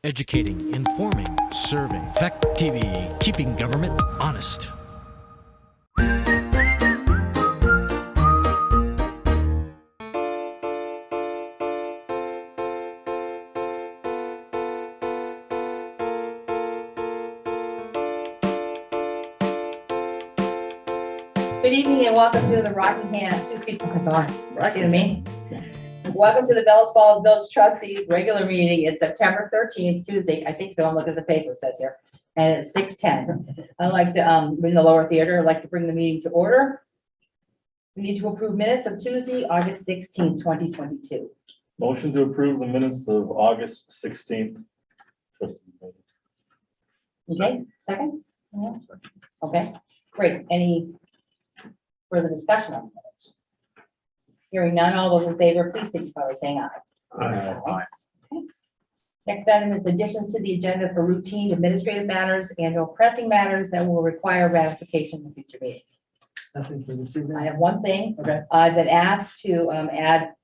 Educating, informing, serving. Fact TV, keeping government honest. Good evening and welcome to the Rockingham, see what I mean? Welcome to the Bellows Falls Village Trustees regular meeting. It's September 13th, Tuesday. I think so. I'm looking at the paper, it says here. And it's 6:10. I'd like to, in the lower theater, I'd like to bring the meeting to order. We need to approve minutes of Tuesday, August 16th, 2022. Motion to approve the minutes of August 16th. Okay, second? Yeah. Okay, great. Any further discussion on the minutes? Hearing none, all those in favor, please signify by saying aye. Aye. Okay. Next item is additions to the agenda for routine administrative matters and or pressing matters that will require ratification in future meetings. Nothing for this evening. I have one thing. Okay. I've been asked to add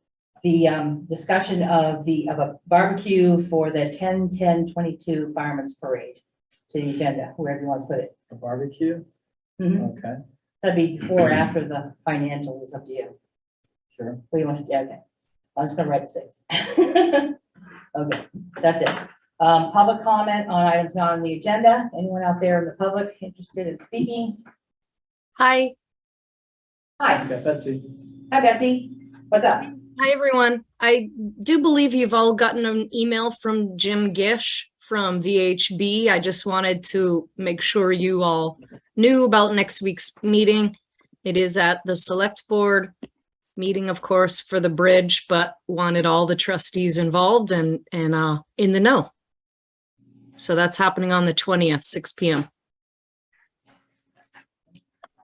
the discussion of a barbecue for the 10-10-22 Fireman's Parade to the agenda, wherever you want to put it. A barbecue. Mhm. Okay, That'd be before or after the financials, it's up to you. sure. What do you want to do? Okay. I'm just gonna write 6. Okay, that's it. Public comment on items not on the agenda. Anyone out there in the public interested in speaking? Hi. Hi, Okay, Betsy. hi Betsy. What's up? Hi, everyone. I do believe you've all gotten an email from Jim Gish from VHB. I just wanted to make sure you all knew about next week's meeting. It is at the select board meeting, of course, for the bridge, but wanted all the trustees involved and in the know. So that's happening on the 20th, 6 p.m.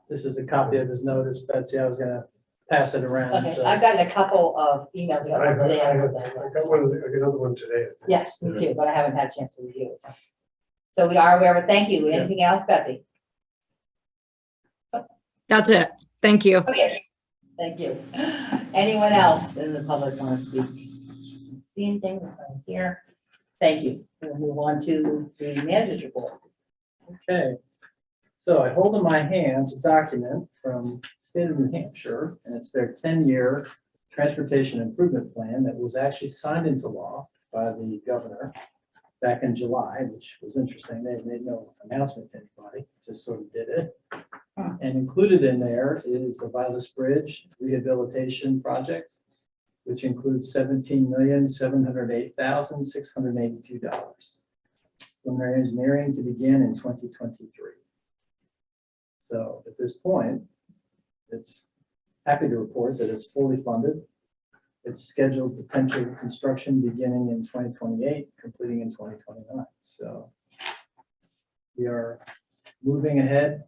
This is a copy of his notice, Betsy. I was gonna pass it around. Okay, So I've gotten a couple of emails. I got one today. I got another one today. Yes, me too, but I haven't had a chance to review it. So we are aware of it. Thank you. Anything else, Betsy? That's it. Thank you. Okay, thank you. Anyone else in the public want to speak? See anything here? Thank you. We'll move on to the manager's report. Okay, so I hold in my hands a document from the state of New Hampshire, and it's their 10-year transportation improvement plan that was actually signed into law by the governor back in July, which was interesting. They made no announcement to anybody, just sort of did it. And included in there is the Vilas Bridge rehabilitation project, which includes $17,708,682. Preliminary engineering to begin in 2023. So at this point, it's happy to report that it's fully funded. It's scheduled potential construction beginning in 2028, completing in 2029. So we are moving ahead,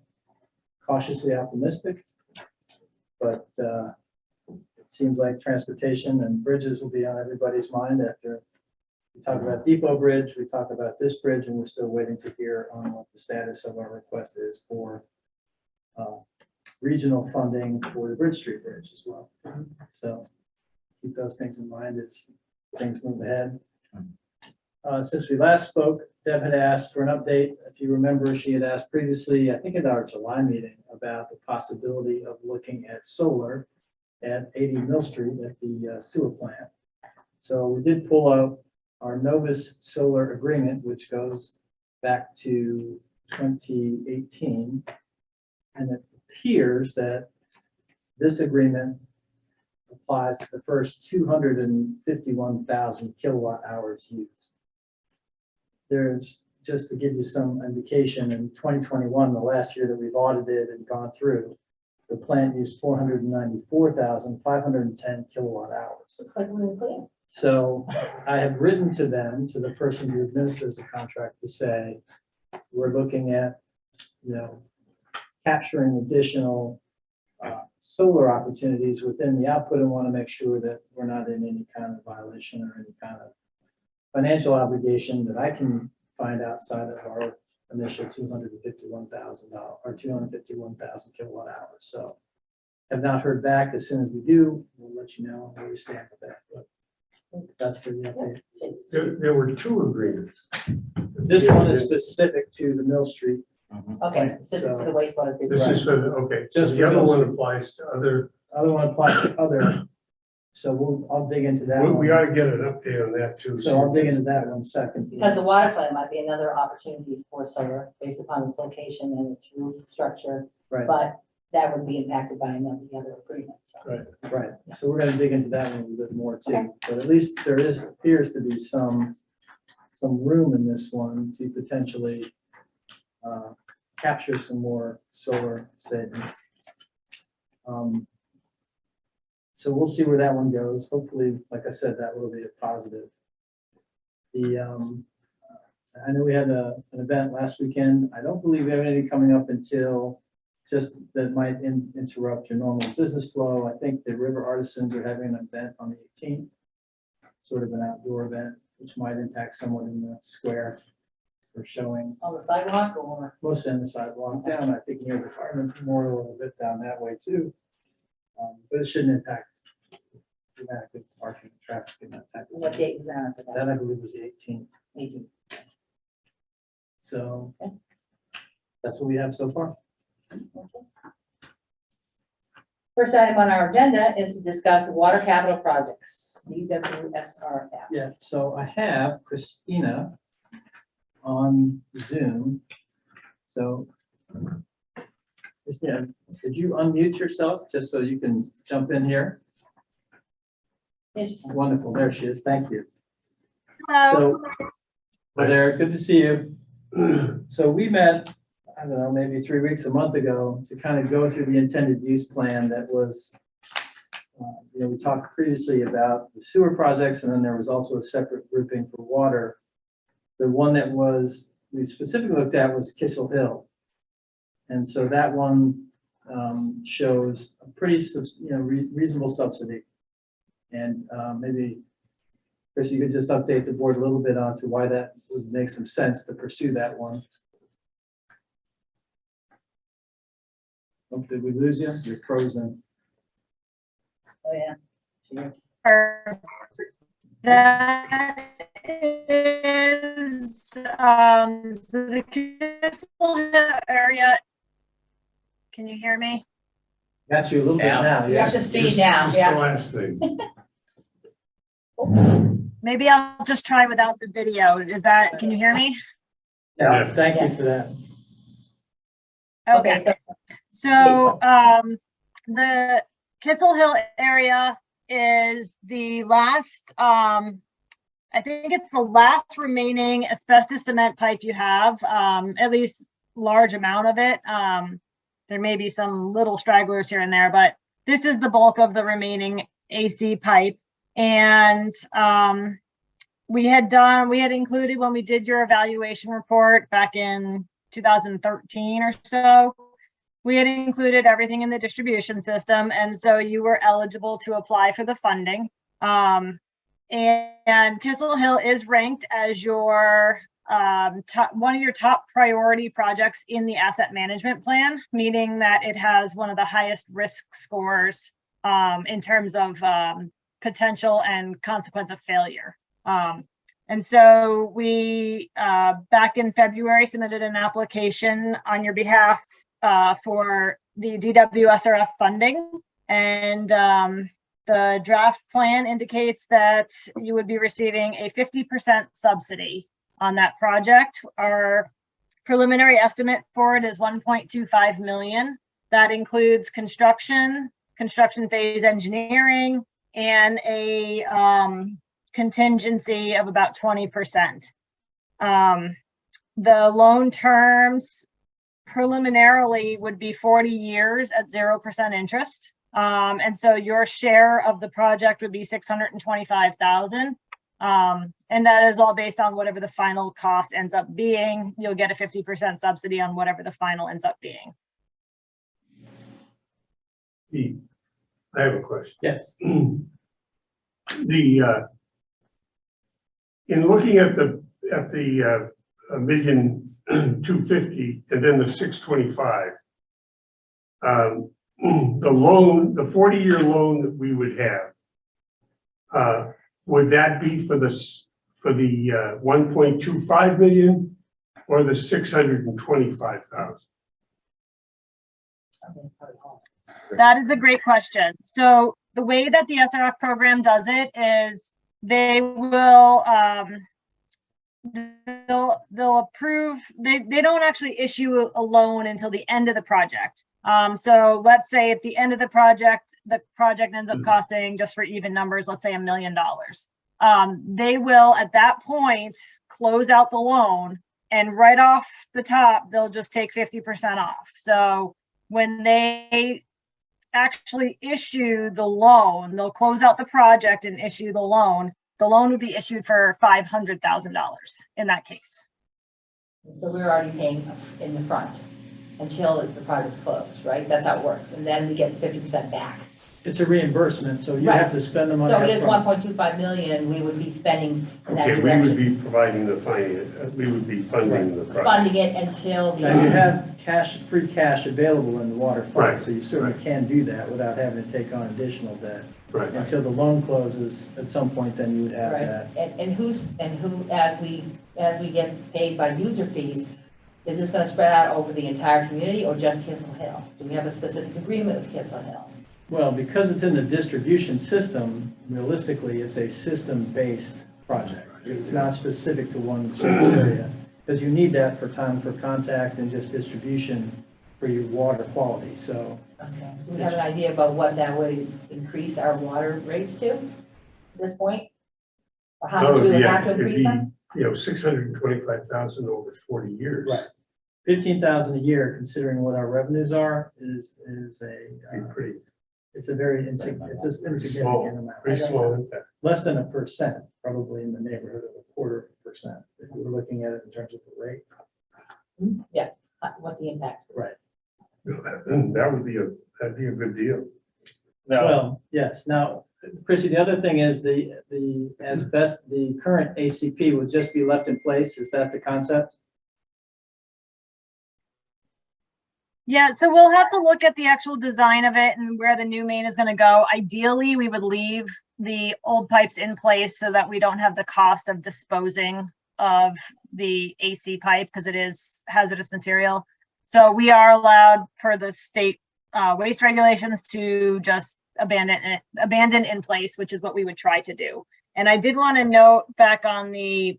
cautiously optimistic, but it seems like transportation and bridges will be on everybody's mind after we talk about Depot Bridge, we talk about this bridge, and we're still waiting to hear on what the status of our request is for regional funding for the Bridge Street Bridge as well. So keep those things in mind as things move ahead. Since we last spoke, Deb had asked for an update. If you remember, she had asked previously, I think at our July meeting, about the possibility of looking at solar at 80 Mill Street at the sewer plant. So we did pull out our Novus solar agreement, which goes back to 2018. And it appears that this agreement applies to the first 251,000 kilowatt hours used. There's, just to give you some indication, in 2021, the last year that we've audited and gone through, the plant used 494,510 kilowatt hours. Looks like we're clear. So I have written to them, to the person who administers the contract, to say, we're looking at, capturing additional solar opportunities within the output and want to make sure that we're not in any kind of violation or any kind of financial obligation that I can find outside of our initial $251,000 or 251,000 kilowatt hours. So have not heard back. As soon as we do, we'll let you know where we stand with that. But That's for the update. There were two agreements. This one is specific to the Mill Street. Okay, specific to the wastewater. treatment. This is for the, okay, so Just the for other those one two. applies to other, Other one applies to other. So I'll dig into that we ought one. to get an update on that too. So I'll dig into that one second. Because the water plant might be another opportunity for solar based upon its location and its roof structure, Right, but that would be impacted by another agreement, so. right. So we're gonna dig into that one a little bit more too. But at least there appears to be some room in this one to potentially capture some more solar savings. So we'll see where that one goes. Hopefully, like I said, that will be a positive. I know we had an event last weekend. I don't believe we have anything coming up until just that might interrupt your normal business flow. I think the River Artisans are having an event on the 18th, sort of an outdoor event, which might impact someone in the square for showing. On the sidewalk or? Mostly on the sidewalk down, I think near the Fireman Memorial, a little bit down that way too. But it shouldn't impact dramatic parking and traffic and that type of What thing. date was that for That that? I believe was the 18th. 18. So that's what we have so far. First item on our agenda is to discuss water capital projects, DWSRF. Yeah, so I have Christina on Zoom. So Christina, could you unmute yourself just so you can jump in here? Wonderful, there she is, thank you. So, hi there, good to see you. So we met, I don't know, maybe 3 weeks, a month ago, to kind of go through the intended use plan that was, we talked previously about the sewer projects, and then there was also a separate grouping for water. The one that we specifically looked at was Kissel Hill. And so that one shows a pretty, reasonable subsidy. And maybe, Chris, you could just update the board a little bit on to why that would make some sense to pursue that one. Oh, did we lose you? You're frozen. Oh, yeah. Sure. That is, so the Kissel area. Can you hear me? Got you a little bit now, You have to yes. speed now, Just the yeah. last thing. Maybe I'll just try without the video. Can you hear me? Yeah, thank you Yes. for that. Okay, so So, the Kissel Hill area is the last, I think it's the last remaining asbestos cement pipe you have, at least large amount of it. There may be some little stragglers here and there, but this is the bulk of the remaining AC pipe. And we had included when we did your evaluation report back in 2013 or so, we had included everything in the distribution system. And so you were eligible to apply for the funding. And Kissel Hill is ranked as your one of your top priority projects in the asset management plan, meaning that it has one of the highest risk scores in terms of potential and consequence of failure. And so we, back in February, submitted an application on your behalf for the DWSRF funding. And the draft plan indicates that you would be receiving a 50% subsidy on that project. Our preliminary estimate for it is 1.25 million. That includes construction phase engineering, and a contingency of about 20%. The loan terms preliminarily would be 40 years at 0% interest. And so your share of the project would be 625,000. And that is all based on whatever the final cost ends up being. You'll get a 50% subsidy on whatever the final ends up being. Pete, I have a question. Yes. In looking at the 1,250,000 and then the 625, the 40-year loan that we would have, would that be for for the 1.25 million or the 625,000? That is a great question. So the way that the SRF program does it is they will, they'll approve, they don't actually issue a loan until the end of the project. So let's say at the end of the project ends up costing, just for even numbers, let's say $1 million. They will at that point close out the loan, and right off the top, they'll just take 50% off. So when they actually issue the loan, they'll close out the project and issue the loan. The loan would be issued for $500,000 in that case. So we're already paying in the front until the project's closed, right? That's how it works. And then we get 50% back. It's a reimbursement, so you Right. have to spend the money So it is upfront. 1.25 million we would be spending in that Okay, we would direction, be providing the finance, we would be funding the project. funding it until Now, you the, have cash, free cash available in the water fund, Right, so you certainly right. can do that without having to take on additional debt. Right. Until the loan closes, at some point, then you would have right? that. And who, as we get paid by user fees, is this gonna spread out over the entire community or just Kissel Hill? Do we have a specific agreement with Kissel Hill? Well, because it's in the distribution system, realistically, it's a system-based project. It's not specific to one service area, because you need that for time for contact and just distribution for your water quality, so. Okay. Do we have an idea about what that would increase our water rates to at this point? Or how much we would have to it'd increase be, them? 625,000 over 40 years. Right. 15,000 a year, considering what our revenues are, is Be pretty, it's a very insignificant amount. pretty small impact. Less than 1%, probably in the neighborhood of 0.25%, if we were looking at it in terms of the rate. Yeah, what the impact. Right. No, that'd be a good deal. Now, Well, yes. Now, Chrissy, the other thing is the current ACP would just be left in place. Is that the concept? Yeah, so we'll have to look at the actual design of it and where the new main is going to go. Ideally, we would leave the old pipes in place so that we don't have the cost of disposing of the AC pipe because it is hazardous material. So we are allowed per the state waste regulations to just abandon in place, which is what we would try to do. And I did want to note back on the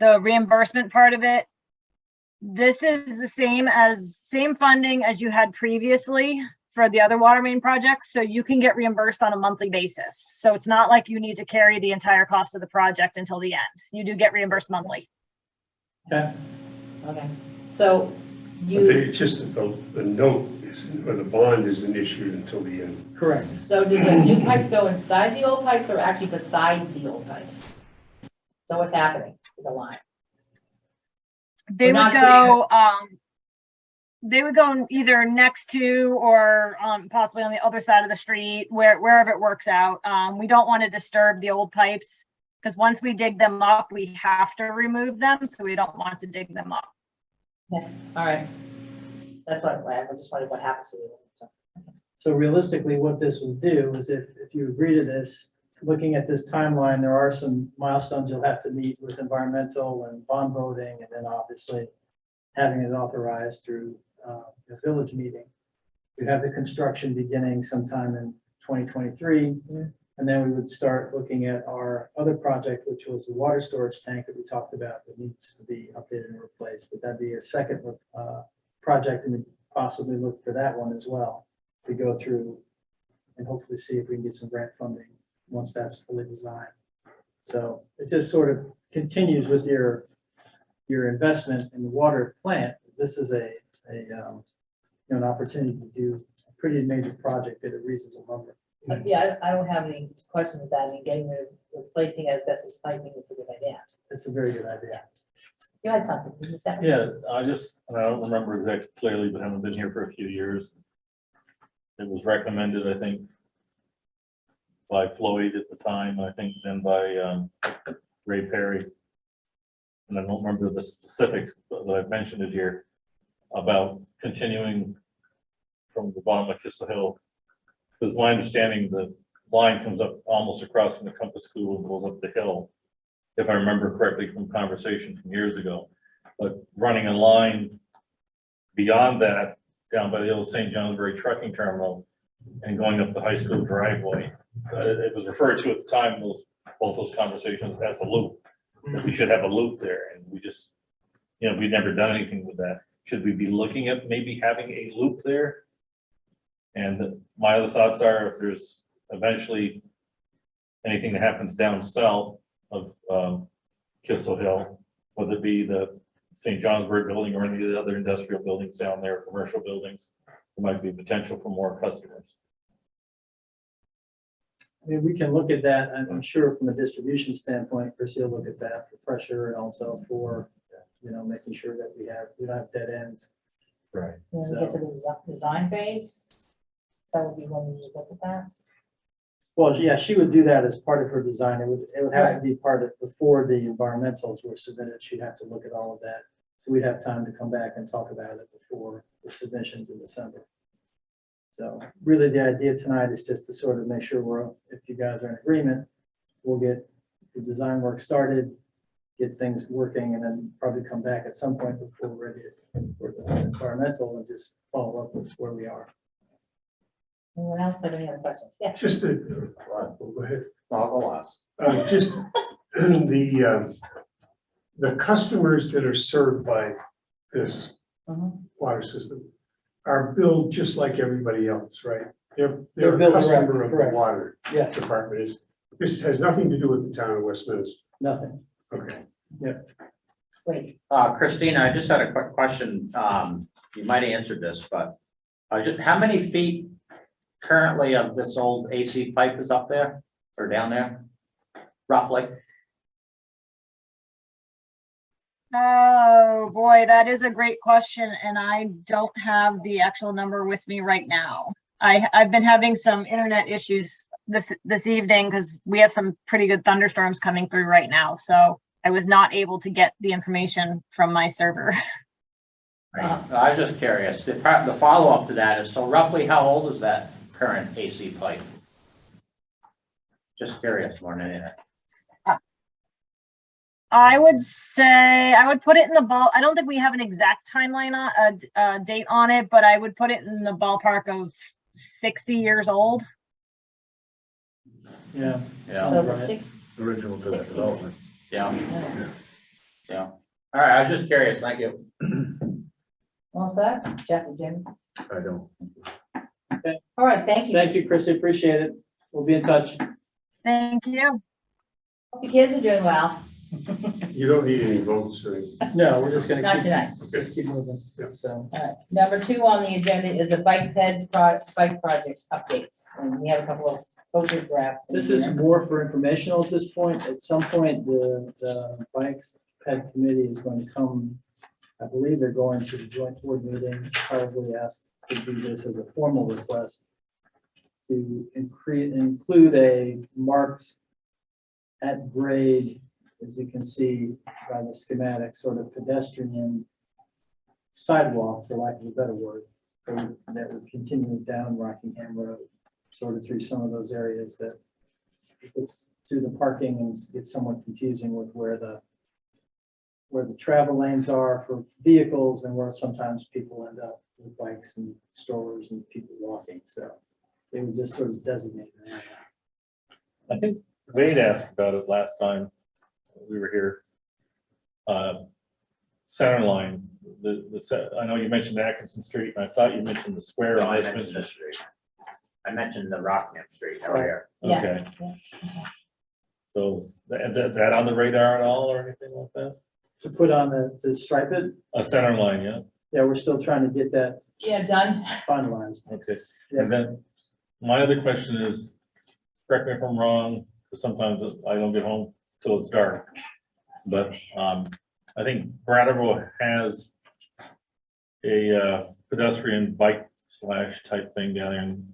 reimbursement part of it. This is the same funding as you had previously for the other water main projects. So you can get reimbursed on a monthly basis. So it's not like you need to carry the entire cost of the project until the end. You do get reimbursed monthly. Okay. Okay, so But you, it's just that the note isn't, or the bond isn't issued until the end. Correct. so do the new pipes go inside the old pipes or actually beside the old pipes? So what's happening with the line? They We're would not go, they would go either next to or possibly on the other side of the street, wherever it works out. We don't want to disturb the old pipes because once we dig them up, we have to remove them. So we don't want to dig them up. Yeah, all right. That's what I just wondered what happens to the old. So realistically, what this will do is if you agree to this, looking at this timeline, there are some milestones you'll have to meet with environmental and bond voting, and then obviously having it authorized through the village meeting. You have the construction beginning sometime in 2023, and then we would start looking at our other project, which was the water storage tank that we talked about that needs to be updated and replaced. But that'd be a second project, and we'd possibly look for that one as well to go through and hopefully see if we can get some grant funding once that's fully designed. So it just sort of continues with your investment in the water plant. This is an opportunity to do a pretty major project at a reasonable number. Yeah, I don't have any question with that. I mean, getting rid of replacing asbestos piping is a good idea. It's a very good idea. You had something, did you say? yeah, I don't remember exactly clearly, but haven't been here for a few years. It was recommended, I think, by Floyd at the time, I think then by Ray Perry. And I don't remember the specifics, but I've mentioned it here about continuing from the bottom of Kissel Hill. Because my understanding that line comes up almost across from the Compass School and goes up the hill, if I remember correctly from conversation from years ago. But running a line beyond that, down by the old St. Johnsbury trucking terminal and going up the high school driveway, it was referred to at the time, both those conversations as a loop. That we should have a loop there, and we just, we've never done anything with that. Should we be looking at maybe having a loop there? And my other thoughts are, if there's eventually anything that happens down south of Kissel Hill, whether it be the St. Johnsbury building or any of the other industrial buildings down there, commercial buildings, there might be potential for more customers. I mean, we can look at that, and I'm sure from a distribution standpoint, Chris, you'll look at that for pressure and also for, making sure that we don't have dead ends. Right. When we get to the design phase, that would be when we would look at that. Well, yeah, she would do that as part of her design. It would have to be part of, before the environmentals were submitted, she'd have to look at all of that. So we'd have time to come back and talk about it before the submissions in December. So really the idea tonight is just to sort of make sure if you guys are in agreement, we'll get the design work started, get things working, and then probably come back at some point before we're ready for the environmental and just follow up with where we are. Anyone else have any other questions? Yes. Just go ahead. I'll go last. Just the customers that are served by this water system are billed just like everybody else, right? They're They're a billed customer direct, of the correct. water Yes, department. This has nothing to do with the town of Westminster. nothing. Okay. Great. Christina, I just had a quick question. You might have answered this, but how many feet currently of this old AC pipe is up there or down there? Roughly? Oh, boy, that is a great question, and I don't have the actual number with me right now. I've been having some internet issues this evening because we have some pretty good thunderstorms coming through right now, so I was not able to get the information from my server. I was just curious. The follow-up to that is, so roughly how old is that current AC pipe? Just curious more than anything. I would say, I would put it in the ball. I don't think we have an exact timeline on date on it, but I would put it in the ballpark of 60 years old. Yeah. Yeah, So the Right. six, Original to that 60s. development. yeah, yeah. All right, I was just curious. Thank you. all set? Jeff and Jim? I don't. All right, thank you. Thank you, Chrissy. Appreciate it. We'll be in touch. Thank you. Hope the kids are doing well. You don't need any votes or anything. No, we're just gonna Not keep, tonight. just keep moving. Yeah. So, All right. Number 2 on the agenda is the bike bike project updates, and we have a couple of photographs. in this is here. more for informational at this point. At some point, the bikes ped committee is going to come. I believe they're going to the joint board meeting, probably ask to do this as a formal request to include a marked at grade, as you can see by the schematic, sort of pedestrian sidewalk, for lack of a better word, that would continue down Rockingham Road, sort of through some of those areas that it's through the parking and it's somewhat confusing with where the travel lanes are for vehicles and where sometimes people end up with bikes and strollers and people walking. So they would just sort of designate that. I think Wade asked about it last time we were here. Center line, I know you mentioned Atkinson Street, and I thought you mentioned the square. No, on I Westminster. mentioned the street. I mentioned the Rockingham Street area. Yeah. Okay, Yeah. so is that on the radar at all or anything like that? To put on to stripe it, A center line, yeah, yeah, we're still trying to get that Yeah, done. finalized. okay. Yeah. And then my other question is, correct me if I'm wrong, because sometimes I don't get home till it's dark. But I think Brattleboro has a pedestrian bike / type thing down there, and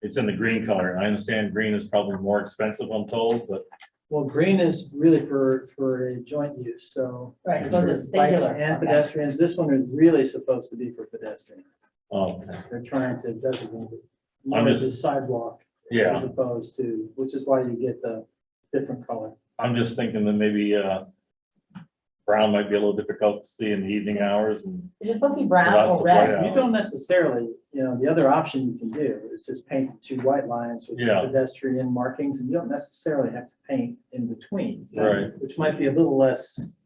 it's in the green color. And I understand green is probably more expensive, I'm told, but Well, green is really for a joint use, so. Right, it's so for the bikes singular, and okay. pedestrians. This one is really supposed to be for pedestrians. okay. They're trying to designate it I'm more as a just- sidewalk Yeah, as opposed to, which is why you get the different color. I'm just thinking that maybe, brown might be a little difficult to see in the evening hours and. Is it supposed to be brown Lots or of red? white. You don't necessarily, you know, the other option you can do is just paint the two white lines with the Yeah. pedestrian markings, and you don't necessarily have to paint in between. so- Right. Which might be a little less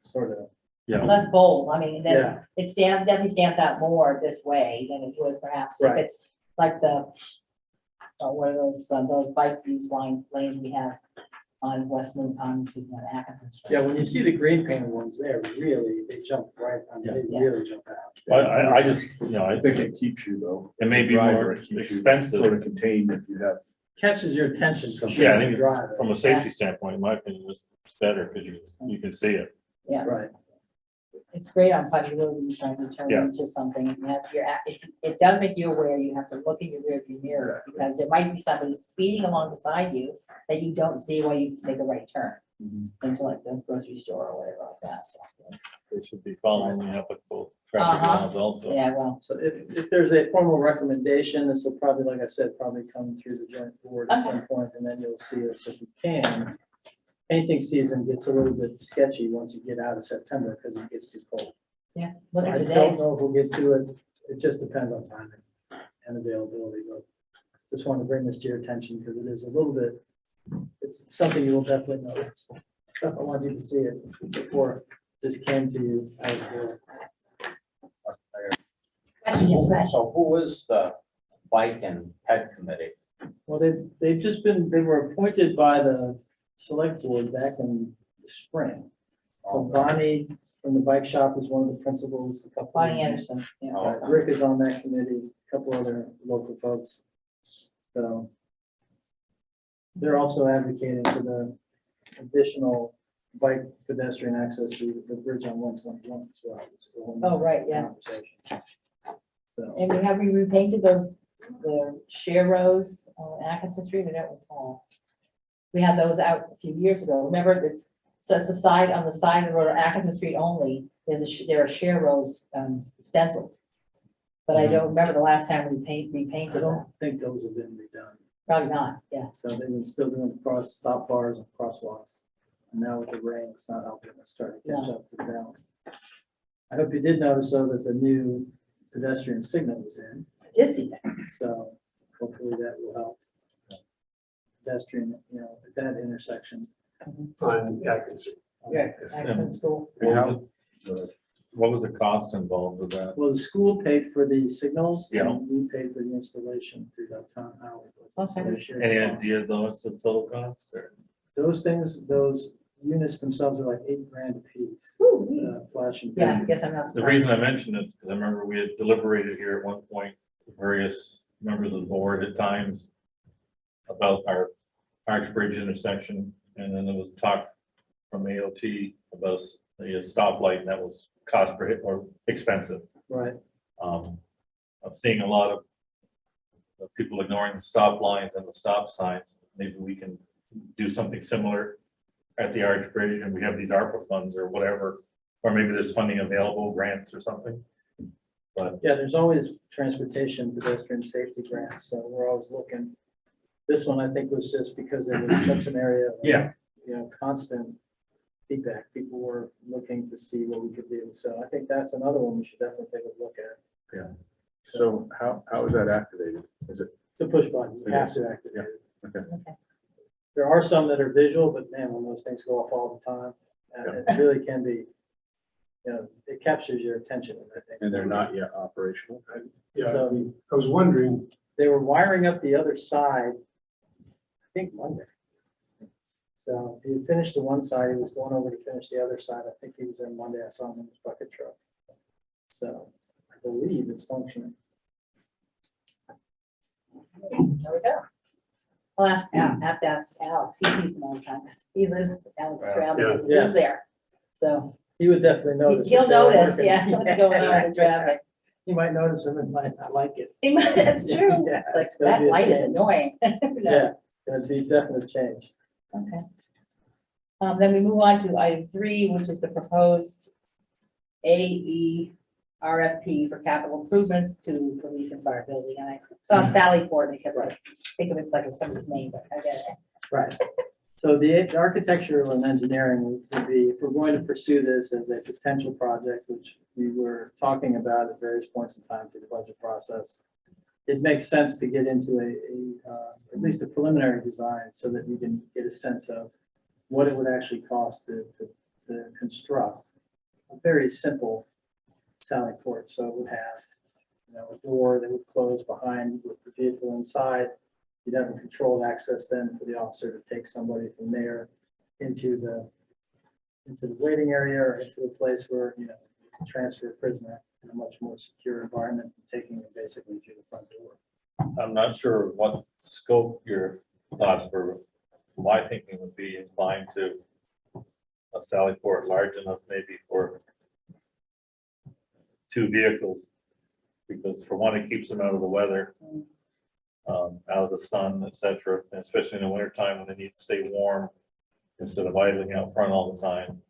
sort of, Yeah, Less bold, I mean, that's, yeah, definitely stands out more this way than it would perhaps if Right. it's like the, what are those bike use lanes we have on Westman, on Atkinson Street. yeah, when you see the green painted ones there, really, they jump right, I mean, they Yeah. really jump out. I just, you know, I I think it keeps you though. it may be Driver, more it keeps you expensive. Sort of contained if you have. Catches your attention. so Yeah, I think you it's, drive it. from a safety standpoint, in my opinion, it's better because you can see it. Right, It's great on Putney Road when you're trying to turn Yeah. into something, and you have your, it does make you aware, you have to look in your rearview mirror, because there might be somebody speeding along beside you that you don't see while you make a right turn into like the grocery store or whatever like that, so. They should be following the applicable traffic Uh-huh. laws also. Yeah, well, so if there's a formal recommendation, this will probably, like I said, probably come through the joint board at some point, and then you'll see us if you can. Painting season gets a little bit sketchy once you get out of September, because it gets too cold. yeah, look So at I today. don't know if we'll get to it, it just depends on timing and availability, but just want to bring this to your attention, because it is a little bit, it's something you will definitely notice. I want you to see it before it just came to you out of the blue. Question, yes, Matt? So who is the bike and ped committee? Well, they've just been, they were appointed by the select board back in the spring. So Bonnie from the bike shop is one of the principals. a couple of- Bonnie Anderson, yeah. Rick is on that committee, a couple other local folks. So they're also advocating for the additional bike pedestrian access to the bridge on 121 as well, which is a whole. Oh, right, yeah. Conversation. So, And have we repainted those, the share rows on Atkinson Street? I don't recall. We had those out a few years ago. Remember, so it's the side, on the side of the road, on Atkinson Street only, there are share rows, stencils. But I don't remember the last time we I repainted them. don't think those have been redone. Probably not, yeah. So they've been still doing cross stop bars and crosswalks. And now with the rain, it's not helping us start to catch up to the balance. I hope you did notice though that the new pedestrian signal is in, I did see that. so hopefully that will help. Pedestrian, you know, at that intersection. On Atkinson. Yeah, Atkinson School. What was the cost involved with that? Well, the school paid for the signals. Yeah. And we paid for the installation through the town highway. So Okay. they shared Any the cost. idea though, what's the total cost or? Those things, those units themselves are like $8,000 a piece, Ooh, neat. flashing. Yeah, I pins. guess I'm not The surprised. reason I mentioned it, because I remember we had deliberated here at one point, various members of the board at times about our Archbridge intersection, and then there was talk from AOT about the stoplight, and that was cost prohibitive or expensive. Right, I'm seeing a lot of people ignoring the stop lines and the stop signs. Maybe we can do something similar at the Arch Bridge, and we have these ARPA funds or whatever, or maybe there's funding available, grants or something. But yeah, there's always transportation pedestrian safety grants, so we're always looking. This one, I think, was just because it was such an area. of, yeah, You know, constant feedback, people were looking to see what we could do, so I think that's another one we should definitely take a look at. So how is that activated? Is it? It's a push button, you It have is. to activate it. Okay. Okay. There are some that are visual, but man, when those things go off all the time, and it really can be, you know, it captures your attention, I think. And they're not yet operational? Yeah, So I was wondering, they were wiring up the other side, I think Monday. So he had finished the one side, he was going over to finish the other side. I think he was in Monday, I saw him in his bucket truck. So I believe it's functioning. There we go. I'll ask, have to ask Alex, he sees them all the time, because he lives, Alex Stroud, because he lives Yes. there. So He would definitely notice. if he'll they were notice, working. yeah, what's going on in traffic. He might notice them and might not like it. He might- That's true. Yeah, It's like, it's gonna that be a light is change. annoying. Who knows? Yeah, it'd be definite change. Okay. Then we move on to item 3, which is the proposed AE RFP for capital improvements to police and fire building. And I saw Sally Port, and I kept like, think of it like it's somebody's name, but I get it. Right. So the architectural and engineering would be, if we're going to pursue this as a potential project, which we were talking about at various points in time through the budget process, it makes sense to get into at least a preliminary design so that you can get a sense of what it would actually cost to construct a very simple sally port. So it would have, a door that would close behind with the vehicle inside. You'd have a controlled access then for the officer to take somebody from there into the waiting area or into a place where, you can transfer a prisoner in a much more secure environment, than taking them basically through the front door. I'm not sure what scope your thoughts were. My thinking would be inclined to a sally port large enough maybe for 2 vehicles. Because for one, it keeps them out of the weather, out of the sun, etc. And especially in the winter time when they need to stay warm instead of idling out front all the time.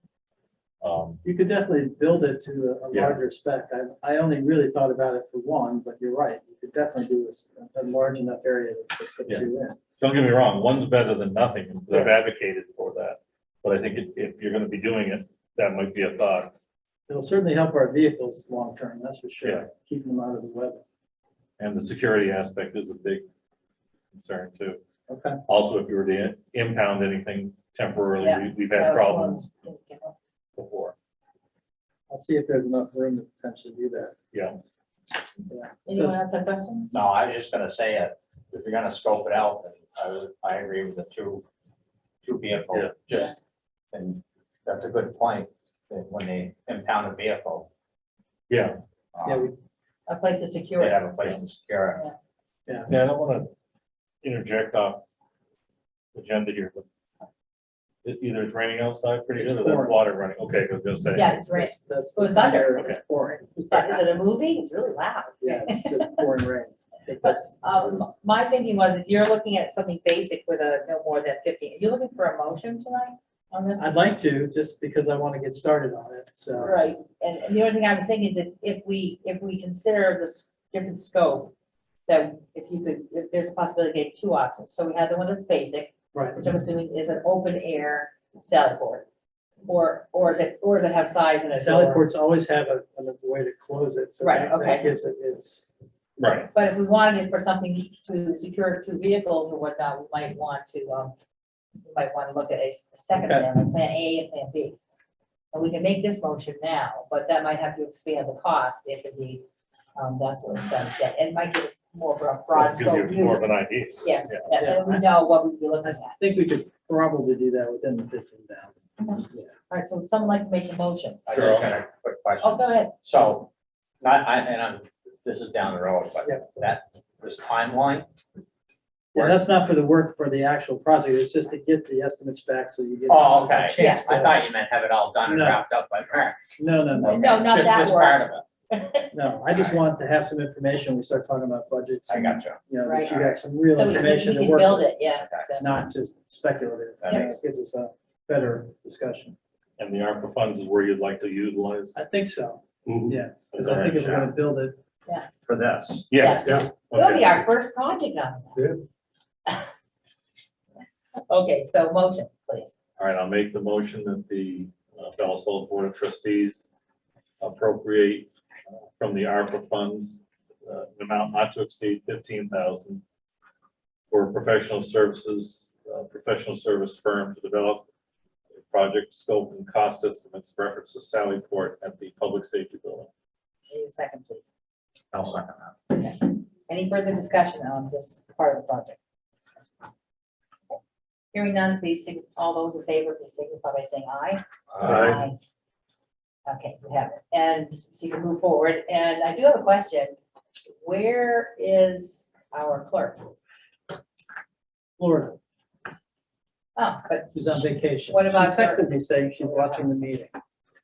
You could definitely build it to a Yeah. larger spec. I only really thought about it for one, but you're right. You could definitely do a large enough area to put Yeah. 2 in. Don't get me wrong, one's better than nothing, and I've advocated for that. But I think if you're gonna be doing it, that might be a thought. It'll certainly help our vehicles long-term, that's for Yeah. sure, keeping them out of the weather. And the security aspect is a big concern too. Okay. Also, if you were to impound anything temporarily, Yeah. we've That had was one problems of the things. before. I'll see if there's enough room to potentially do that. Yeah. Yeah. Anyone Just- else have questions? No, I was just gonna say it, if you're gonna scope it out, then I agree with the two vehicle, Yeah. just, and that's a good point, that when they impound a vehicle. Yeah, Yeah, um, we- A place to secure They it. have a place to secure it. yeah, I don't wanna interject off agenda here, but either it's raining outside pretty It's good or there's pouring. water running. Okay, I was gonna say. Yeah, it's right. That's Good thunder. It's pouring. But is it a movie? It's really loud. Yeah, it's just pouring rain. I think But, that's- my thinking was if you're looking at something basic with a no more than 50, are you looking for a motion tonight on this? I'd like to, just because I want to get started on it, so. Right, and the only thing I was thinking is if we consider this different scope, that if there's a possibility to get 2 options, so we have the one that's basic, Right. which I'm assuming is an open air sally port. Or does it have size and a Sally door? ports always have a way to close it, so Right, that okay. gives it its. Right, But if we wanted it for something to secure 2 vehicles or whatnot, we might want to look at a second Okay. plan, like plan A and plan B. And we can make this motion now, but that might have to expand the cost if indeed, that's what it's done. Yeah, it might give us more of a broad give scope you more of use. an idea. Yeah, and we know what we'd be looking I at. think we could probably do that within the 15,000. Yeah. All right, so would someone like to make a motion? I Sure. just got a quick Oh, question. go ahead. So, this is down the road, but this timeline, Yeah, that's not for the work for the actual project, it's just to get the estimates back so you get. oh, a okay, chance I to- thought you meant have it all done and No. wrapped up by March. No, no, no, No, not Just that this work. part of it, no, I just want to have some information, we start talking about budgets. I and, got you. You know, Right. that you got some real So we information to can work build with, it, yeah. Okay. So- not just speculative. That Yeah. makes- It gives us a better discussion. And the ARPA funds is where you'd like to utilize. I think so, Mhm. yeah, because I think if we're gonna build it, For this, Yes. Yeah. It'll be Okay. our first project on that. Okay, so motion, please. All right, I'll make the motion that the Bellows Falls Board of Trustees appropriate from the ARPA funds, an amount not to exceed 15,000 for professional services, professional service firm to develop a project scope and cost estimates reference to Sally Port at the Public Safety Building. Need a second, please. I'll second that. Any further discussion on this part of the project? Hearing none, please, all those in favor, please signify by saying aye. Aye. Okay, we have it. And so you can move forward. And I do have a question. Where is our clerk? Florida, Oh, but, she's on vacation. What about She her? texted me saying she's watching the meeting,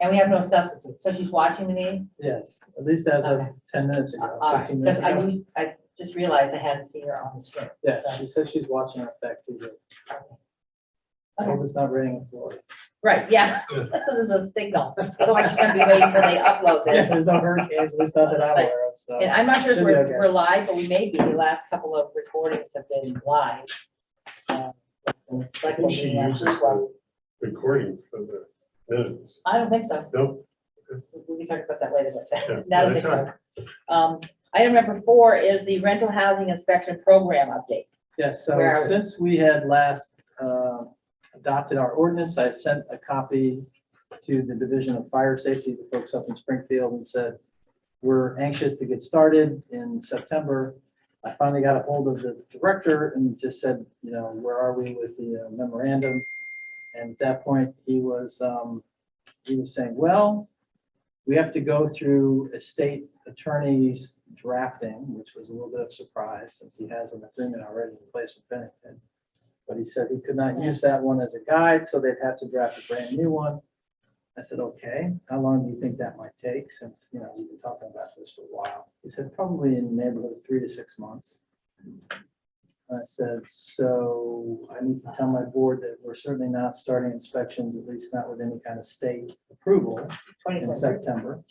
and we have no substitute. So she's watching the meeting? yes, at least as of Okay. 10 minutes ago, All right, 15 minutes because ago. I just realized I hadn't seen her on the screen. Yeah, So, she said she's watching our fact TV. Okay. It was not raining in Florida. Right, yeah, so there's a signal, otherwise she's gonna be waiting until they upload Yeah, this. there's no hurricanes, at least not that I'm aware of, so. And I'm not sure if Should be we're, okay. we're live, but we may be, the last couple of recordings have been live. It's I like think she uses the recording for the minutes. I don't think so. Nope. We can talk about that later, Yeah, but not that's think so. Item number 4 is the rental housing inspection program update. Yes, Where so are we? since we had last adopted our ordinance, I sent a copy to the Division of Fire Safety, the folks up in Springfield, and said, we're anxious to get started in September. I finally got a hold of the director and just said, you know, where are we with the memorandum? And at that point, he was saying, well, we have to go through a state attorney's drafting, which was a little bit of a surprise since he has an agreement already in place with Bennington. But he said he could not use that one as a guide, so they'd have to draft a brand new one. I said, okay, how long do you think that might take? Since, you know, we've been talking about this for a while. He said, probably in the neighborhood of 3 to 6 months. I said, so I need to tell my board that we're certainly not starting inspections, at least not with any kind of state approval in 2023. September.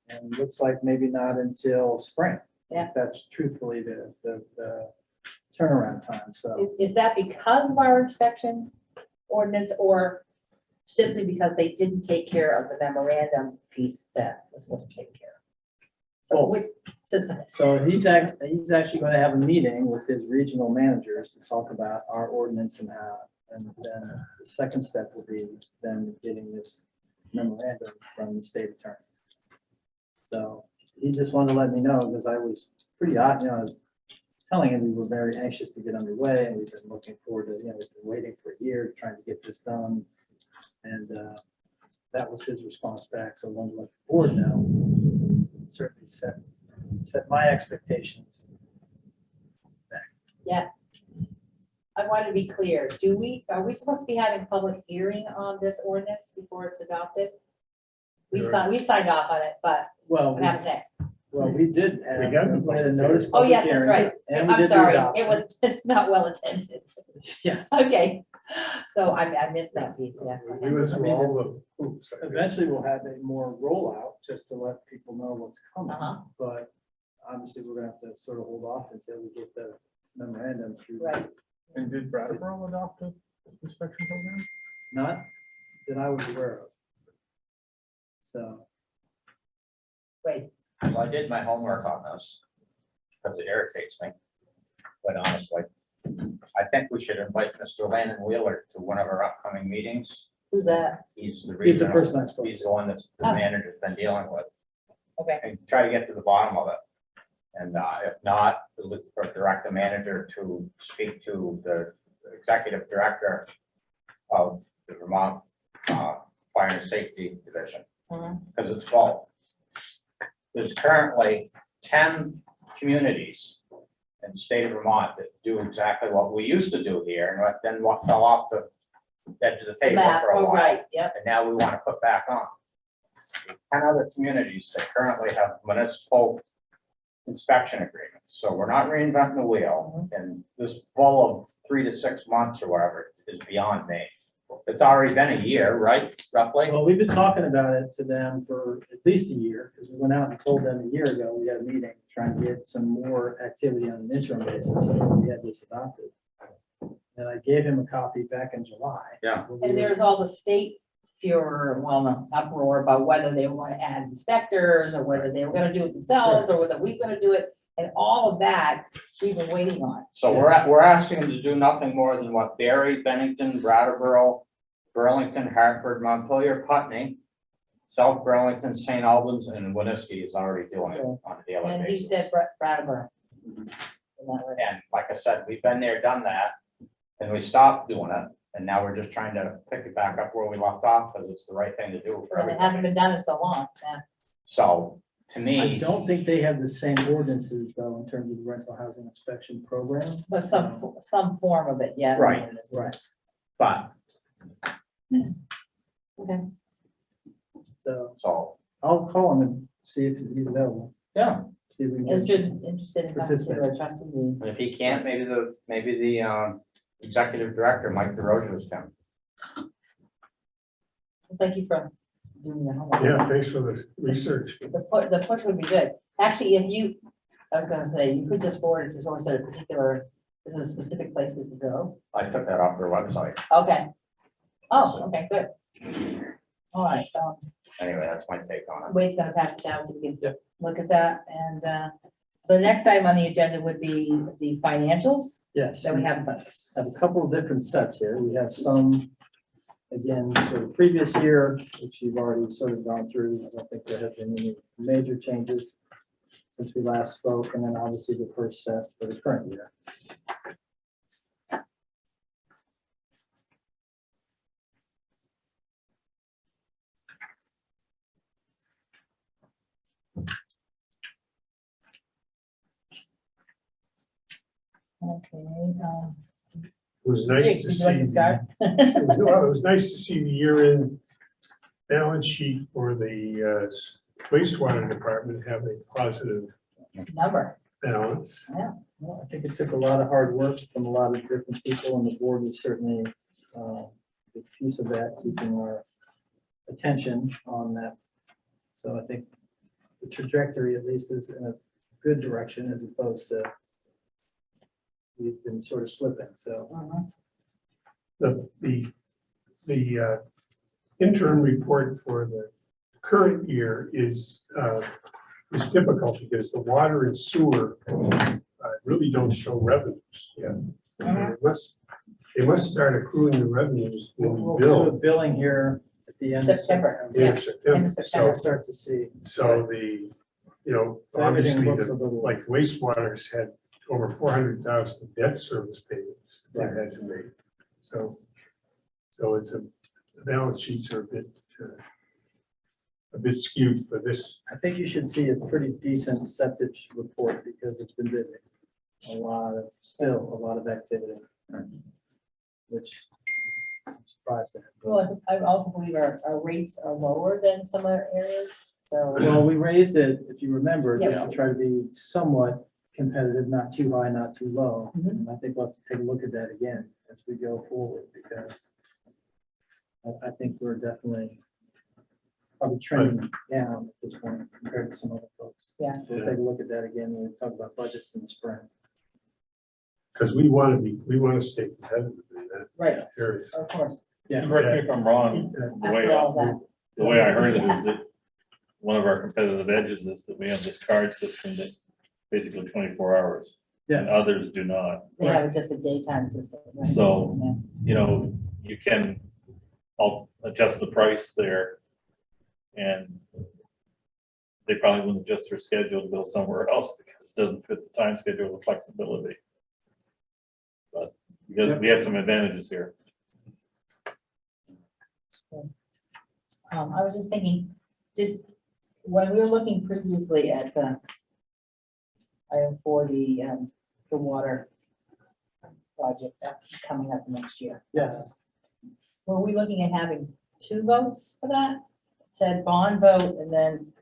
And looks like maybe not until spring. Yeah. If that's truthfully the turnaround time, so. Is that because of our inspection ordinance or simply because they didn't take care of the memorandum piece that was supposed to take care of? So with, So he's actually going to have a meeting with his regional managers to talk about our ordinance and how, and then the second step will be them getting this memorandum from the state attorney. So he just wanted to let me know because I was pretty odd, you know, I was telling him we were very anxious to get underway and we've been looking forward to, you know, we've been waiting for a year trying to get this done. And that was his response back. So I wanted to let the board know, certainly set my expectations. yeah. I wanted to be clear. Are we supposed to be having public hearing on this ordinance before it's adopted? We signed off on it, but Well, what happens next? we did We got the we had a notice. Oh, public yes, that's hearing, right. and we I'm did the sorry. adoption. It's not well attended. Yeah, Okay, so I missed that piece, yeah. We went through all the hoops. I think. eventually we'll have a more rollout just to let people know what's coming. Uh-huh. But obviously, we're gonna have to sort of hold off until we get the memorandum through. Right. And did Brattleboro adopt an inspection program? Not that I was aware of. So, Wait, So I did my homework on this because it irritates me, quite honestly. I think we should invite Mr. Landon Wheeler to one of our upcoming meetings. who's that? He's the he's the regional, person I spoke he's to. the one that the Oh. manager's been dealing with. Okay. And try to get to the bottom of it. And if not, look for direct the manager to speak to the executive director of the Vermont Fire and Safety Division. Mhm. Because it's both. There's currently 10 communities in the state of Vermont that do exactly what we used to do here, and then what fell off the edge of the The table map, for a oh, while, right, yep. and now we want to put back on. 10 other communities that currently have municipal inspection agreements, so we're not reinventing the wheel, and this bull of 3 to 6 months or whatever is beyond me. It's already been a year, right, roughly? Well, we've been talking about it to them for at least a year, because we went out and told them a year ago, we had a meeting, trying to get some more activity on an interim basis, since we had this adopted. And I gave him a copy back in July. Yeah. And there's all the state furor, well, no, uproar about whether they want to add inspectors or whether they were gonna do it themselves or whether we're gonna do it. And all of that, we've been waiting on. So we're asking them to do nothing more than what Barry, Bennington, Brattleboro, Burlington, Hartford, Montpelier, Putney, South Burlington, St. Albans, and Winooski is already doing it on a daily And he basis. said Brattleboro. And like I said, we've been there, done that, and we stopped doing it, and now we're just trying to pick it back up where we left off, because it's the right thing to do for And it hasn't everybody. been done in so long, yeah. So, to I me, don't think they have the same ordinances, though, in terms of the rental housing inspection program. But some form of it, yeah. Right, right. but, Okay. So I'll call him and see if he's available, yeah, see if we can. Interested in coming to Participate. a trustee meeting. and if he can't, maybe the executive director, Mike DeRosa's can. Thank you for doing the homework. Yeah, thanks for the research. The push would be good. Actually, if you, I was gonna say, you could just forward it to someone at a particular, this is a specific place we could go. I took that off their website. Okay. Oh, okay, good. All right, Anyway, that's my take on it. Wade's gonna pass it down so we can look at that. And so the next item on the agenda would be the financials Yes. that we have. Have a couple of different sets here. We have some, again, sort of previous year, which you've already sort of gone through. I don't think there have been any major changes since we last spoke, and then obviously the first set for the current year. Okay. It was nice Jake, to would you like to see. start? Well, it was nice to see the year-end balance sheet for the wastewater department have a positive Number. balance. Well, I think it took a lot of hard work from a lot of different people, and the board was certainly a piece of that, keeping our attention on that. So I think the trajectory at least is in a good direction as opposed to we've been sort of slipping, so. The interim report for the current year is difficult because the water and sewer really don't show revenues yet. They must start accruing the revenues when We'll we do a bill. billing here at the end of September. September. in End September. of So, September. We'll start to see. so the, So everything obviously, looks a little. like wastewater's had over 400,000 debt service payments they Right. had to make. So it's the balance sheets are a bit skewed for this. I think you should see a pretty decent septic report because it's been busy. Still a lot of activity. Which I'm surprised at. Well, I also believe our rates are lower than some other areas, so. Well, we raised it, if you remember, just Yeah. to try to be somewhat competitive, not too high, not too low. Mhm. And I think we'll have to take a look at that again as we go forward, because I think we're definitely probably trending down at this point compared to some other folks. Yeah. So we'll take a look at that again when we talk about budgets in the spring. Because we want to stay competitive in that Right, area. of course. Yeah. Correct me if I'm wrong, the way, After all that. the way I heard it is that one of our competitive edges is that we have this card system that basically 24 hours and Yes. others do not. They have just a daytime system. right? So- Yeah. You know, you can, I'll adjust the price there and they probably wouldn't adjust their schedule to go somewhere else because it doesn't fit the time schedule with flexibility. But because we have some advantages here. I was just thinking, when we were looking previously at the item for the water project that's coming up next year, Yes. were we looking at having 2 votes for that? It said bond vote and then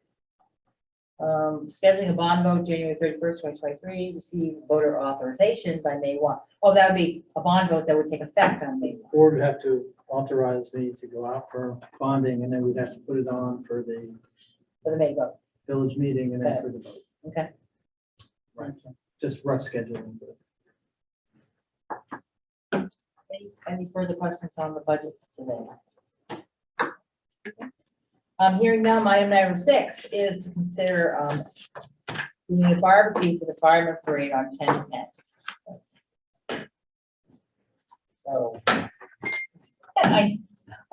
scheduling a bond vote January 31st, 2023, receive voter authorization by May 1. Oh, that would be a bond vote that would take effect on May 1. Board would have to authorize me to go out for bonding, and then we'd have to put it on for the For the May vote, village meeting and then for the vote. okay? Right. Just rough scheduling. but Any further questions on the budgets today? Hearing none, item number 6 is to consider doing a barbecue for the fireman parade on 10/10. So,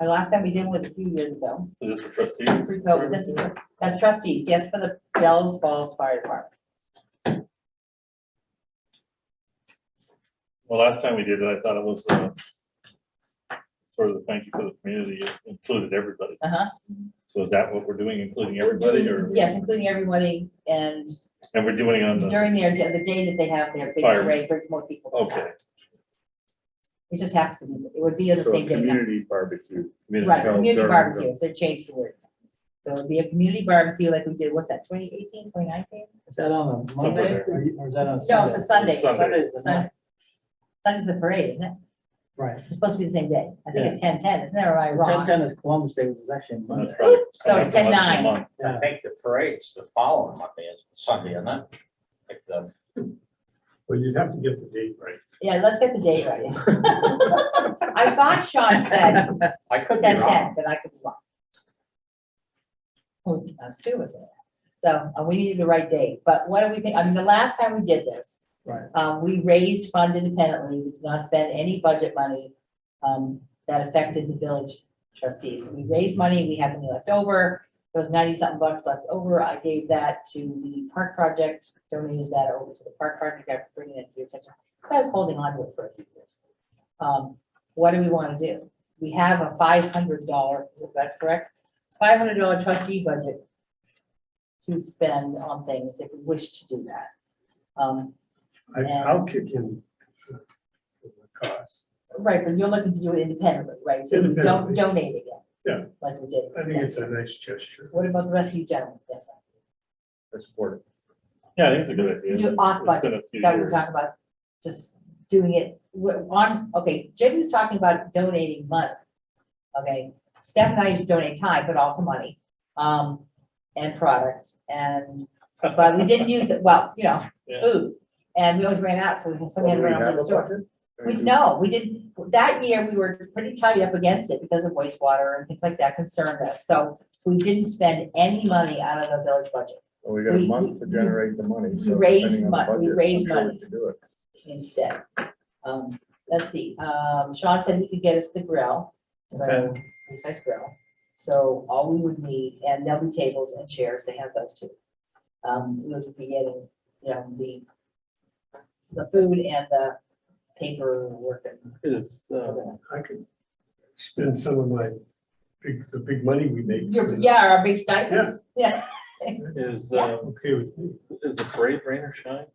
the last time we did was a few years ago, Is this the trustees? pre-COVID. This is, that's trustees, yes, for the Bellows Falls Fire Department. Well, last time we did it, I thought it was sort of a thank you for the community. It included everybody. Uh-huh. So is that what we're doing, including everybody or? Yes, including everybody, and And we're doing it on the, during the day that they have their big Fire. parade, brings more people to town. okay. It just happens to be, it would be on the So same day. community barbecue. community Right, health. community government. barbecue, so change the word. So it'd be a community barbecue like we did, what's that, 2018, 2019? Is that on a Somewhere Monday or is that on No, Sunday? it's a Sunday. Sunday. Sunday is the night. Sunday's the parade, isn't it? Right. It's supposed to be the same day. I think it's 10/10, isn't that right? Wrong. 10/10 is Columbus Day, which is actually on Monday. That's probably. So it's coming up in less than a 10/9. month. I Yeah. think the parade's the following Monday, is Sunday, isn't it? Like the- Well, you'd have to get the date right. Yeah, let's get the date right. I thought Sean said I could be 10/10, wrong. but I could be wrong. Oh, that's two, isn't it? So we needed the right date, but what do we think? I mean, the last time we did this, Right. we raised funds independently. We did not spend any budget money that affected the village trustees. We raised money, we had money left over. There was 90-something bucks left over. I gave that to the park project, donated that over to the park project after bringing it to your attention. Because I was holding on to it for a few years. What do we want to do? We have a $500, if that's correct, $500 trustee budget to spend on things if we wish to do that. I'll kick in the cost. Right, but you're looking to do it independently, right? So we don't Independently. donate again. Yeah. Like we did. I think it's a nice gesture. What about the rest of you gentlemen? Yes, I support it. Yeah, I think it's a good idea. you do off It's budget. been a Is few that what we're years. talking about? Just doing it on, okay, James is talking about donating money. Okay, Steph and I used to donate time, but also money, and product, but we didn't use it, well, Yeah. food. And we always ran out, so we had somebody Well, do had we to run have over the a store. budget? We didn't, that year, we were pretty tight up against it because of wastewater and things like that concerned us, so we didn't spend any money out of the village budget Well, we got a we- month to we- generate the money. we so raised depending on the mon- we budget, raised I'm sure we money. can do it. instead. Let's see, Sean said he could get us the grill, so, Okay. nice grill. So all we would need, and there'll be tables and chairs, they have those too. We would be getting, the food and the paperwork and. Is, I could spend some of the big money we make. Yeah, our big stipends, yeah. is, Okay with me. is the parade rain or shine?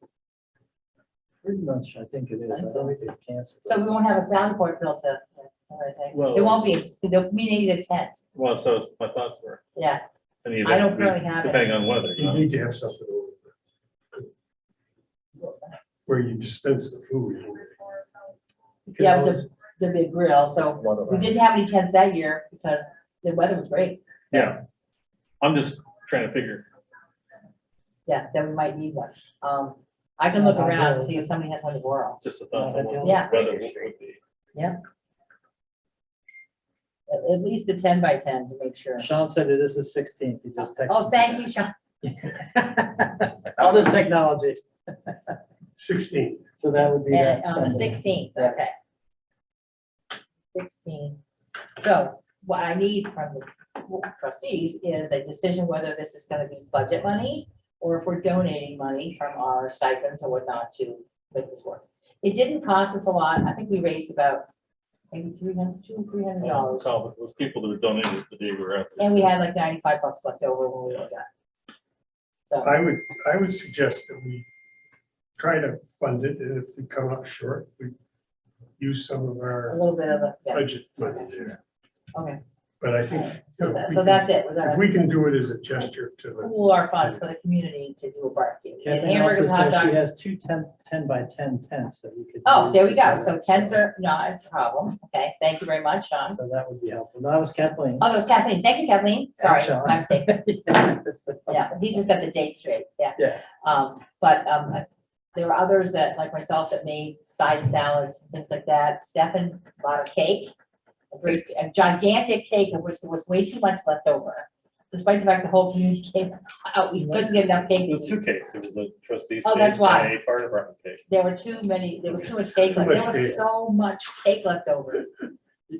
Pretty much, I think it is. I don't think they've canceled. So we won't have a Sally Port built to, everything. Well- It won't be, we need a tent, Well, so it's- my thoughts were. yeah. in the I don't event currently have it. Depending on weather, you You know. need to have something over where you dispense the food. You could Yeah, always- the big grill, so Flood we around. didn't have any tents that year because the weather was great. Yeah. I'm just trying to figure. Yeah, then we might need one. I can look around and see if somebody has one to borrow. Just a thought on what Yeah. the weather would be. At least a 10 by 10 to make sure. Sean said it is the 16th. He just texted. Oh, thank you, Sean. All this technology. 16. So that would be And that on the Sunday. 16th, okay. 16. So what I need from the trustees is a decision whether this is gonna be budget money or if we're donating money from our stipends or whatnot to make this work. It didn't cost us a lot. I think we raised about maybe $300 Call those people that were donated the day we were out there. and we had like 95 bucks left over when we were done. So, I would suggest that we try to fund it, and if we come up short, we use some of a our little bit of a, yeah, budget money there. okay. But I think So that's it. We're if gonna we can do it as a gesture to the, pool our funds for the community to do a barbecue. And Kathleen also hamburgers, hot says she dogs. has two 10 by 10 tents that we could. Oh, use there we to go. set So up. tents are not a problem. Okay, thank you very much, Sean. So that would be helpful. No, that was Kathleen. Oh, that was Kathleen. Thank you, Kathleen. Sorry, Sean. my mistake. Yeah, he just got the date straight. Yeah. Yeah. But there were others that, like myself, that made side salads and things like that. Stefan bought a cake, a gigantic cake of which there was way too much left over. Despite the fact the whole community came out, we couldn't get enough cake. It was two cakes. It was the trustees. Oh, that's cake why. and a fire department cake. There were too many, there was too much cake Too left. much There was cake. so much cake left over.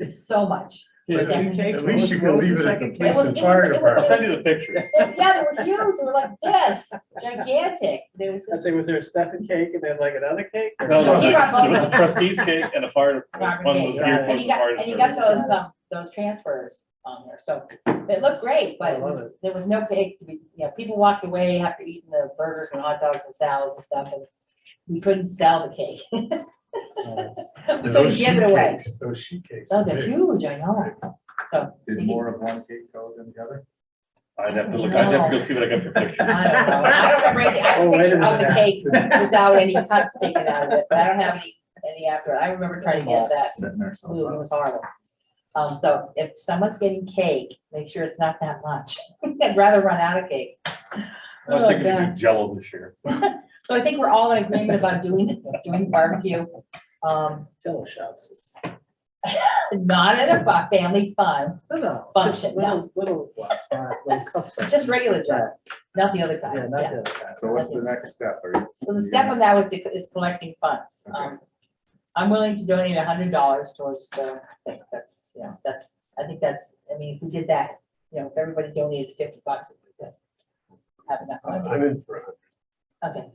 So much. Yeah, Stefan- two cakes. at least you can leave it at the It police was- and it fire was- it was- I'll department. send you the pictures. Yeah, they were huge. They were like this, gigantic. There was I just. say, was there a Stefan cake and then like another cake? No, No, he brought both it was of a them. trustees cake and a fire, Department one cake. was geared And towards you the got, fire and you got service. those transfers on there. So it looked great, but I it love was, there was no cake to be, people walked away after eating the burgers and hot dogs and salads and stuff, and we couldn't sell the cake. We couldn't Those give sheet it away. cakes, those sheet cakes. Oh, are they're big. huge, I know. So. Did you more of one cake go than the other? I'd have to look, I'd have to go see what I got for pictures. I don't know. I don't remember anything. I have Oh, a wait a picture of the minute. cake without any cuts taken out of it, but I don't have any any after, I remember trying to get that, Sitting there, so- ooh, it was horrible. So if someone's getting cake, make sure it's not that much. I'd rather run out of cake. I was thinking Oh, we God. do Jello this year. So I think we're all in agreement about doing barbecue. Jello shots. Not at a family fun, No, Function, no. Little ones, not little cups. just regular Jello, not the other kind. Yeah, not Yeah. the other kind. So what's the next step? Are you- So the step on that is collecting funds. I'm willing to donate $100 towards the, that's, I think that's, I mean, if we did that, if everybody donated $50, we could have enough money. I'm in for it. Okay,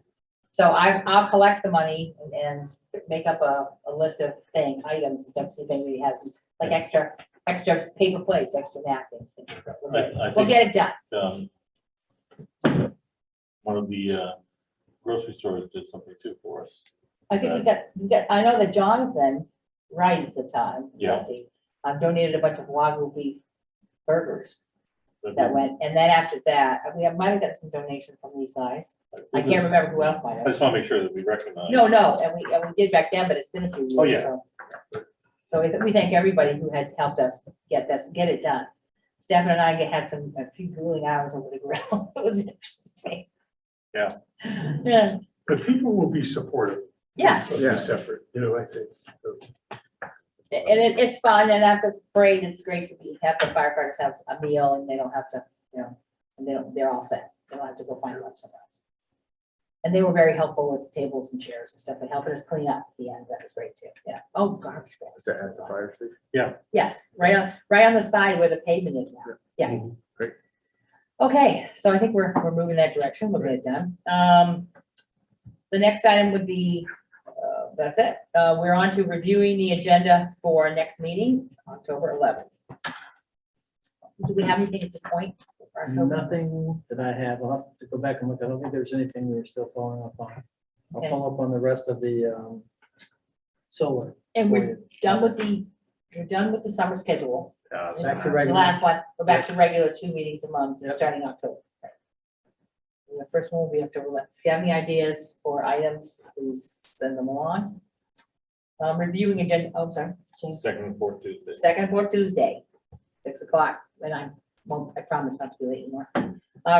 so I'll collect the money and make up a list of items and stuff, see if anybody has these, like extra paper plates, extra napkins. things like that. I We'll think, get it done. one of the grocery stores did something too for us. I think we got, I know that Jonathan, right at the time, Yeah. trustee, donated a bunch of Wagyu beef burgers But that went, and then after that, we might have got some donation from these guys. I can't remember who else might I have. just want to make sure that we recognize. No, and we did back then, but it's been a few years. Oh, yeah. So we thank everybody who had helped us get it done. Stefan and I had a few grueling hours over the grill. It was interesting. Yeah. Yeah, But people will be supportive yeah, of this effort, I think. and it's fun, and after the parade, it's great to have the firefighters have a meal, and they don't have to, and they're all set. They don't have to go find lunch somewhere else. And they were very helpful with tables and chairs and stuff, and helping us clean up at the end. That was great too. Yeah. Oh, garbage bags. Is that at the fire station? Yes, right on the side where the pavement is now. Yeah. Mhm. Great. Okay, so I think we're moving that direction. We'll get it done. The next item would be, that's it. We're on to reviewing the agenda for next meeting, October 11th. Do we have anything at this point? for October? Nothing that I have. I'll have to go back and look. I don't think there's anything we were still following up on. I'll Okay. follow up on the rest of the solar. And we're done with the summer schedule. Back to It's the regular. last one. We're back to regular 2 meetings a month, Yep. starting October. And the first one will be October 11th. If you have any ideas for items, please send them along. Reviewing agenda, oh, sorry. James. Second and fourth Tuesday. Second and fourth Tuesday, 6:00, and I promise not to be late anymore.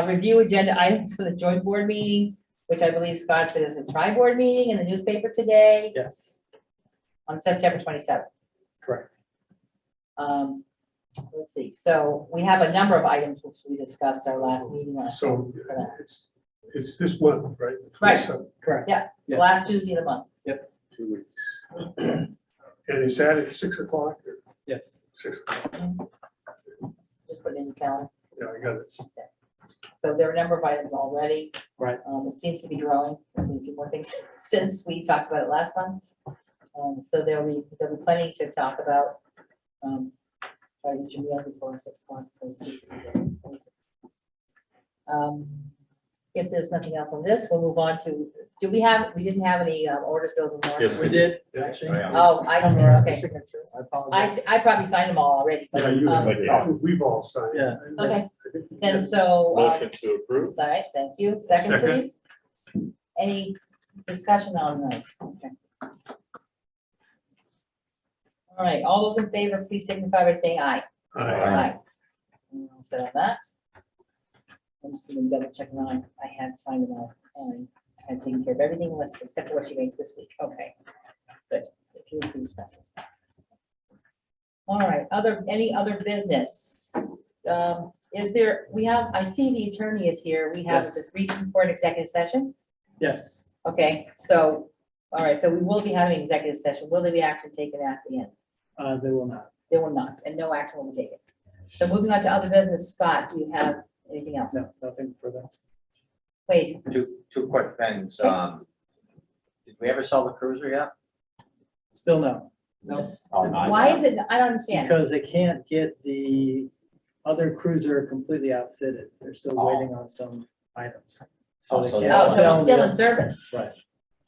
Review agenda items for the joint board meeting, which I believe Scott said is a tri-board meeting in the newspaper today Yes, on September 27th. correct. Let's see, so we have a number of items which we discussed our last meeting. So it's this month, right? The Right. 27th. Correct. Yeah, Yes. last Tuesday of the month. 2 weeks. And is that at 6:00 or Yes. 6:00? Just put it in your calendar. Yeah, I got it. So there are a number of items already. Right. It seems to be growing. There's a few more things since we talked about it last month. So there'll be plenty to talk about. Try to get your meal before 6:00. If there's nothing else on this, we'll move on to, we didn't have any orders, bills and warrants? Yes, We did, Yeah. actually. Oh, I see, okay. Signatures. I apologize. I probably signed them all already. but, Yeah, you, um, we've all signed. Yeah. Okay, and so. Motion to approve. All right, thank you. Second, Second. please. Any discussion on this? Okay. All right, all those in favor, please signify by saying aye. Aye. All set on that. I'm just gonna double check mine. I had signed them all. I had taken care of everything except for what she raised this week. Okay, good. If you please pass this back. All right, any other business? Is there, I see the attorney is here. We have Yes. this reason for an executive session. Yes, Okay, so, all right, so we will be having an executive session. Will there be action taken at the end? they will not. There will not, and no action will be taken. So moving on to other business, Scott, do you have anything else? No, nothing further. Wait, Two quick things. Did we ever sell the cruiser yet? Still no. Oh, not why yet. is it, I don't understand. Because they can't get the other cruiser completely outfitted. They're still Oh. waiting on some items. Oh, they so can't the Oh, other so sell it's the still in other- service. Right,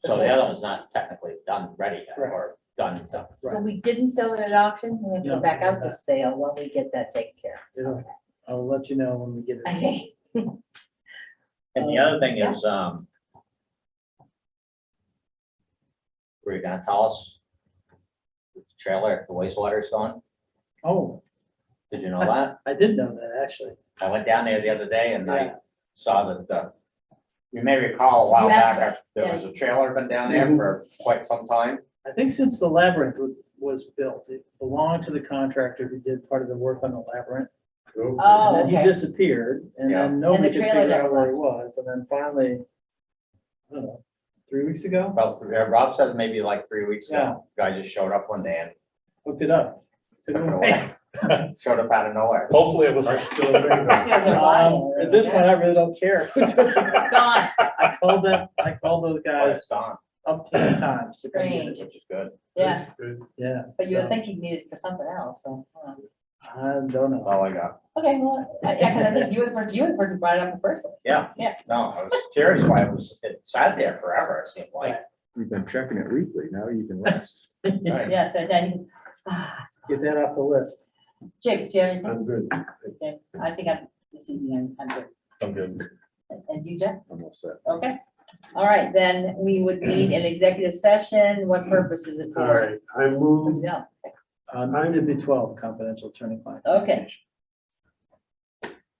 So the other one's not technically done, ready yet, Correct. or done, so. So right. we didn't sell it at auction? We have to go No, back out to not. sale when we get that taken care It'll- I'll let you know when we get of. it. Okay. And the other thing Yeah. is, Were you gonna tell us? The trailer, the wastewater is gone? Oh, Did you know that? I did know that, actually. I went down there the other day and Yeah. I saw that, you may recall a while You asked back, there was a trailer been down there for quite some time. I think since the labyrinth was built, it belonged to the contractor who did part of the work on the labyrinth. Okay. Oh, And then he okay. disappeared, and Yeah. then nobody And the could trailer figure never out where he was, and then finally, I don't know, 3 weeks ago, Rob said maybe like 3 weeks ago, guy just showed up one day and hooked it up. Took took it it away. away. Showed up out of nowhere. Hopefully it was. Still there. At this point, I really don't care. who took it. It's gone. I called those But guys it's gone, up 10 times to come get Strange. it. which is good. Yeah, Good. Yeah. but you would so, think you needed it for something else, so. I don't That's know. all I got. Okay, well, yeah, because I think you were the person who brought it up in the first place. Yeah. Yeah. No, I was curious why it sat there forever, it seemed like. You've been checking it weekly, now you can rest. Right. Yeah, so then, Get that off the list. James, do you have anything? I'm good. Okay, I think I'm, this evening, I'm good. I'm good. And you, Jeff? I'm all set. Okay. All right, then we would need an executive session. What purpose is it All for? right, I move, No, It'd be 12, confidential attorney-client. okay.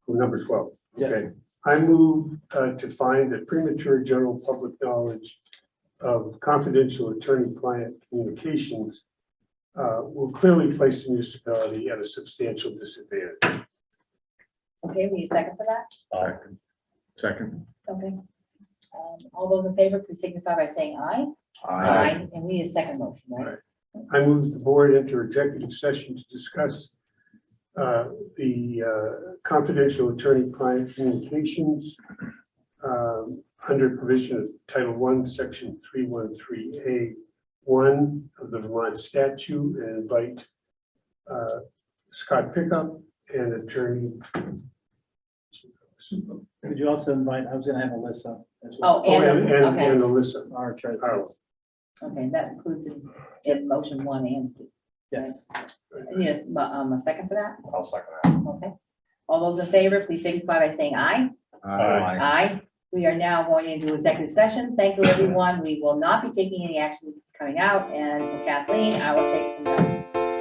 number 12. Yes. Okay. I move to find that premature general public knowledge of confidential attorney-client communications will clearly place the municipality at a substantial disadvantage. Okay, we need a second for that? Second. Okay. All those in favor, please signify by saying aye. And we need a second motion, right? I move the board enter executive session to discuss the confidential attorney-client communications under provision of Title I, Section 313A1 of the Vermont statute, and invite Scott Pickup and attorney. Could you also invite, I was gonna have Alyssa as well. Oh, and, And okay, Alyssa. Our attorney. okay, that includes in motion 1 and 2. Yes. I need a second for that? I'll second that. Okay. All those in favor, please signify by saying aye. Aye. Aye. We are now going into executive session. Thank you, everyone. We will not be taking any action coming out, and for Kathleen, I will take some notes.